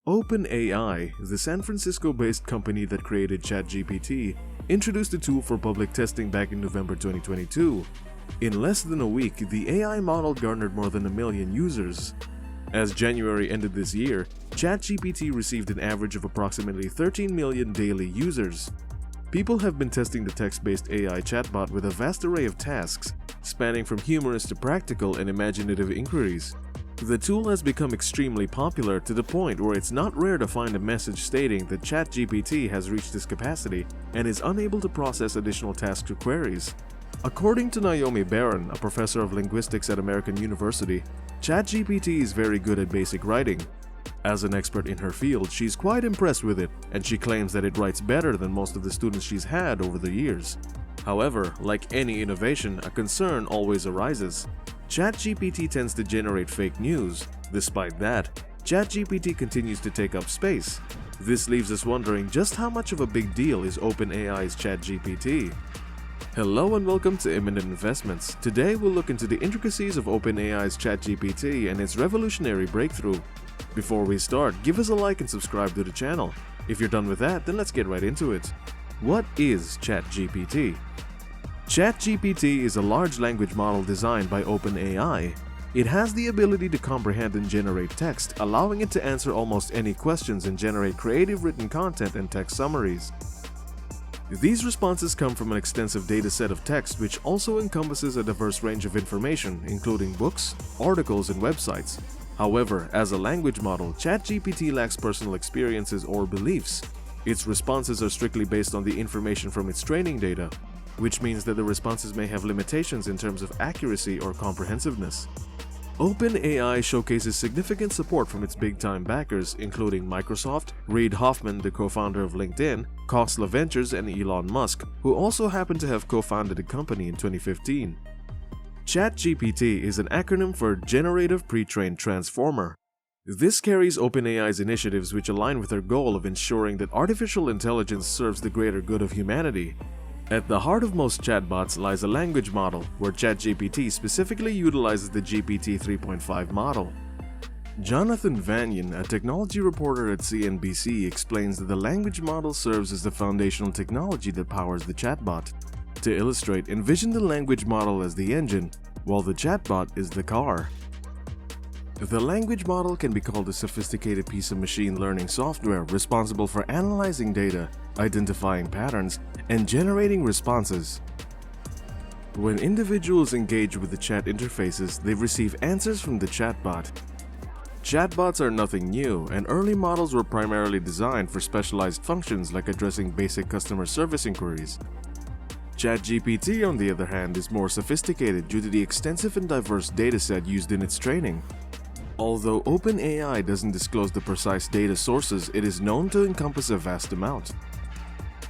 OpenAI, the San Francisco-based company that created ChatGPT, introduced the tool for public testing back in November 2022. In less than a week, the AI model garnered more than 1 million users. As January ended this year, ChatGPT received an average of approximately 13 million daily users. People have been testing the text-based AI chatbot with a vast array of tasks, spanning from humorous to practical and imaginative inquiries. The tool has become extremely popular to the point where it's not rare to find a message stating that ChatGPT has reached its capacity and is unable to process additional tasks or queries. According to Naomi Barron, a professor of linguistics at American University, ChatGPT is very good at basic writing. As an expert in her field, she's quite impressed with it, and she claims that it writes better than most of the students she's had over the years. However, like any innovation, a concern always arises. ChatGPT tends to generate fake news. Despite that, ChatGPT continues to take up space. This leaves us wondering just how much of a big deal is OpenAI's ChatGPT. Hello and welcome to Eminent Investments. Today we'll look into the intricacies of OpenAI's ChatGPT and its revolutionary breakthrough. Before we start, give us a like and subscribe to the channel. If you're done with that, then let's get right into it. What is ChatGPT? ChatGPT is a large language model designed by OpenAI. It has the ability to comprehend and generate text, allowing it to answer almost any questions and generate creative written content and text summaries. These responses come from an extensive dataset of text which also encompasses a diverse range of information, including books, articles, and websites. However, as a language model, ChatGPT lacks personal experiences or beliefs. Its responses are strictly based on the information from its training data, which means that the responses may have limitations in terms of accuracy or comprehensiveness. OpenAI showcases significant support from its big-time backers, including Microsoft, Reid Hoffman, the co-founder of LinkedIn, Khosla Ventures, and Elon Musk, who also happened to have co-founded the company in 2015. ChatGPT is an acronym for Generative Pre-trained Transformer. This carries OpenAI's initiatives which align with their goal of ensuring that artificial intelligence serves the greater good of humanity. At the heart of most chatbots lies a language model, where ChatGPT specifically utilizes the GPT 3.5 model. Jonathan Vanyan, a technology reporter at CNBC, explains that the language model serves as the foundational technology that powers the chatbot. To illustrate, envision the language model as the engine, while the chatbot is the car. The language model can be called a sophisticated piece of machine learning software responsible for analyzing data, identifying patterns, and generating responses. When individuals engage with the chat interfaces, they receive answers from the chatbot. Chatbots are nothing new, and early models were primarily designed for specialized functions like addressing basic customer service inquiries. ChatGPT, on the other hand, is more sophisticated due to the extensive and diverse dataset used in its training. Although OpenAI doesn't disclose the precise data sources, it is known to encompass a vast amount.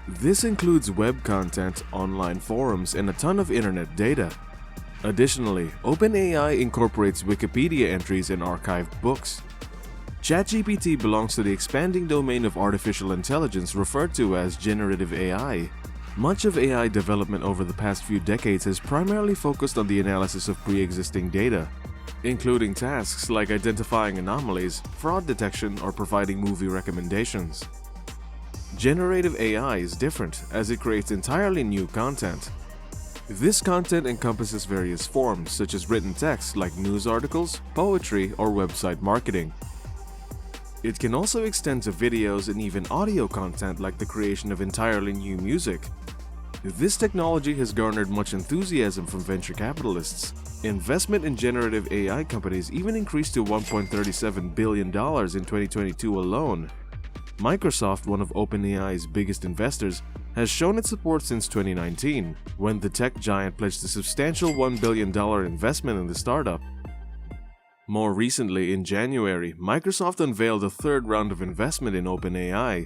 This includes web content, online forums, and a ton of internet data. Additionally, OpenAI incorporates Wikipedia entries and archived books. ChatGPT belongs to the expanding domain of artificial intelligence referred to as generative AI. Much of AI development over the past few decades has primarily focused on the analysis of pre-existing data, including tasks like identifying anomalies, fraud detection, or providing movie recommendations. Generative AI is different, as it creates entirely new content. This content encompasses various forms, such as written text like news articles, poetry, or website marketing. It can also extend to videos and even audio content like the creation of entirely new music. This technology has garnered much enthusiasm from venture capitalists. Investment in generative AI companies even increased to $1.37 billion in 2022 alone. Microsoft, one of OpenAI's biggest investors, has shown its support since 2019, when the tech giant pledged a substantial $1 billion investment in the startup. More recently, in January, Microsoft unveiled a third round of investment in OpenAI.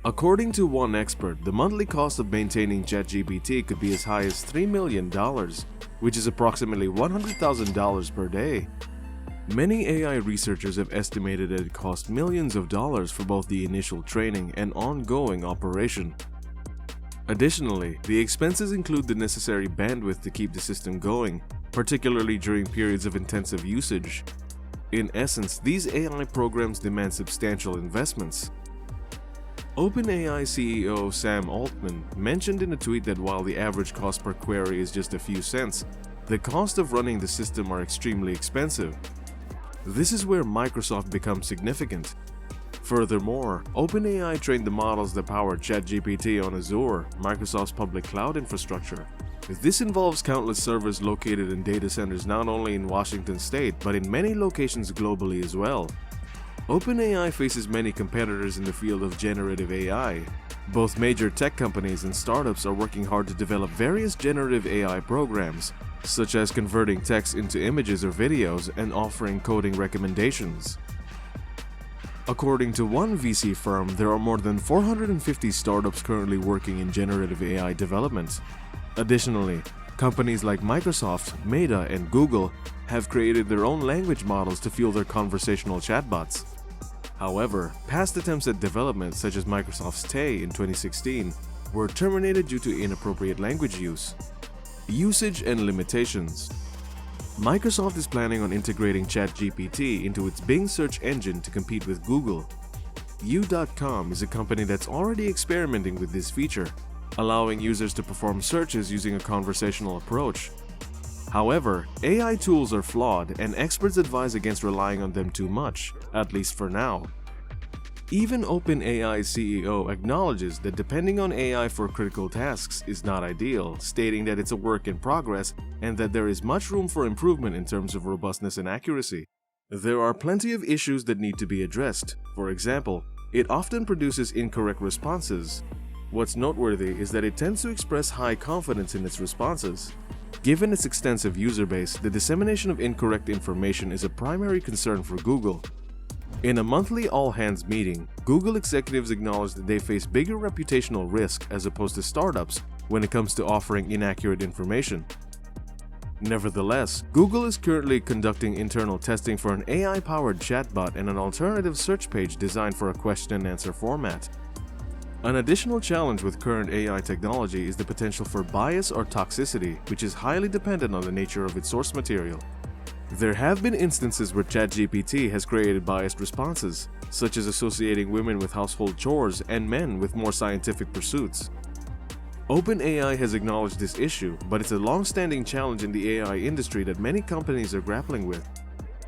According to one expert, the monthly cost of maintaining ChatGPT could be as high as $3 million, which is approximately $100,000 per day. Many AI researchers have estimated that it costs millions of dollars for both the initial training and ongoing operation. Additionally, the expenses include the necessary bandwidth to keep the system going, particularly during periods of intensive usage. In essence, these AI programs demand substantial investments. OpenAI CEO Sam Altman mentioned in a tweet that while the average cost per query is just a few cents, the cost of running the system are extremely expensive. This is where Microsoft becomes significant. Furthermore, OpenAI trained the models that power ChatGPT on Azure, Microsoft's public cloud infrastructure. This involves countless servers located in data centers not only in Washington state, but in many locations globally as well. OpenAI faces many competitors in the field of generative AI. Both major tech companies and startups are working hard to develop various generative AI programs, such as converting text into images or videos and offering coding recommendations. According to one VC firm, there are more than 450 startups currently working in generative AI development. Additionally, companies like Microsoft, Meta, and Google have created their own language models to fuel their conversational chatbots. However, past attempts at development, such as Microsoft's Tay in 2016, were terminated due to inappropriate language use. Usage and limitations. Microsoft is planning on integrating ChatGPT into its Bing search engine to compete with Google. U.com is a company that's already experimenting with this feature, allowing users to perform searches using a conversational approach. However, AI tools are flawed and experts advise against relying on them too much, at least for now. Even OpenAI's CEO acknowledges that depending on AI for critical tasks is not ideal, stating that it's a work in progress and that there is much room for improvement in terms of robustness and accuracy. There are plenty of issues that need to be addressed. For example, it often produces incorrect responses. What's noteworthy is that it tends to express high confidence in its responses. Given its extensive user base, the dissemination of incorrect information is a primary concern for Google. In a monthly all-hands meeting, Google executives acknowledged that they face bigger reputational risk as opposed to startups when it comes to offering inaccurate information. Nevertheless, Google is currently conducting internal testing for an AI-powered chatbot and an alternative search page designed for a question-and-answer format. An additional challenge with current AI technology is the potential for bias or toxicity, which is highly dependent on the nature of its source material. There have been instances where ChatGPT has created biased responses, such as associating women with household chores and men with more scientific pursuits. OpenAI has acknowledged this issue, but it's a long-standing challenge in the AI industry that many companies are grappling with.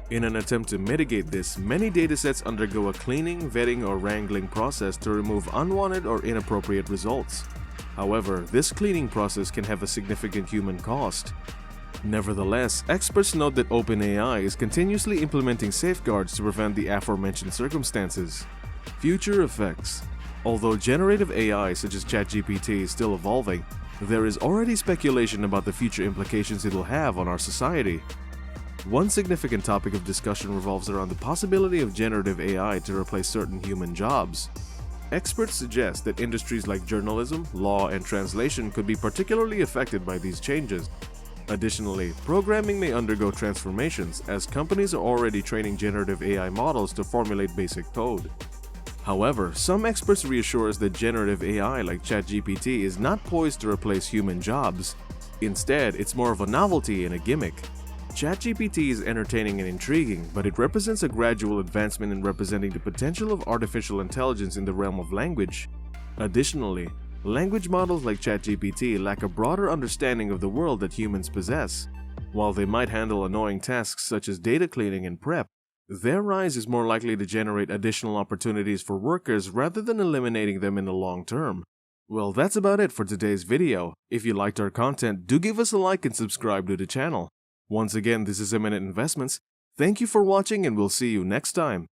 In an attempt to mitigate this, many datasets undergo a cleaning, vetting, or wrangling process to remove unwanted or inappropriate results. However, this cleaning process can have a significant human cost. Nevertheless, experts note that OpenAI is continuously implementing safeguards to prevent the aforementioned circumstances. Future effects. Although generative AI such as ChatGPT is still evolving, there is already speculation about the future implications it will have on our society. One significant topic of discussion revolves around the possibility of generative AI to replace certain human jobs. Experts suggest that industries like journalism, law, and translation could be particularly affected by these changes. Additionally, programming may undergo transformations as companies are already training generative AI models to formulate basic code. However, some experts reassure us that generative AI like ChatGPT is not poised to replace human jobs. Instead, it's more of a novelty and a gimmick. ChatGPT is entertaining and intriguing, but it represents a gradual advancement in representing the potential of artificial intelligence in the realm of language. Additionally, language models like ChatGPT lack a broader understanding of the world that humans possess. While they might handle annoying tasks such as data cleaning and prep, their rise is more likely to generate additional opportunities for workers rather than eliminating them in the long term. Well, that's about it for today's video. If you liked our content, do give us a like and subscribe to the channel. Once again, this is Eminent Investments. Thank you for watching and we'll see you next time.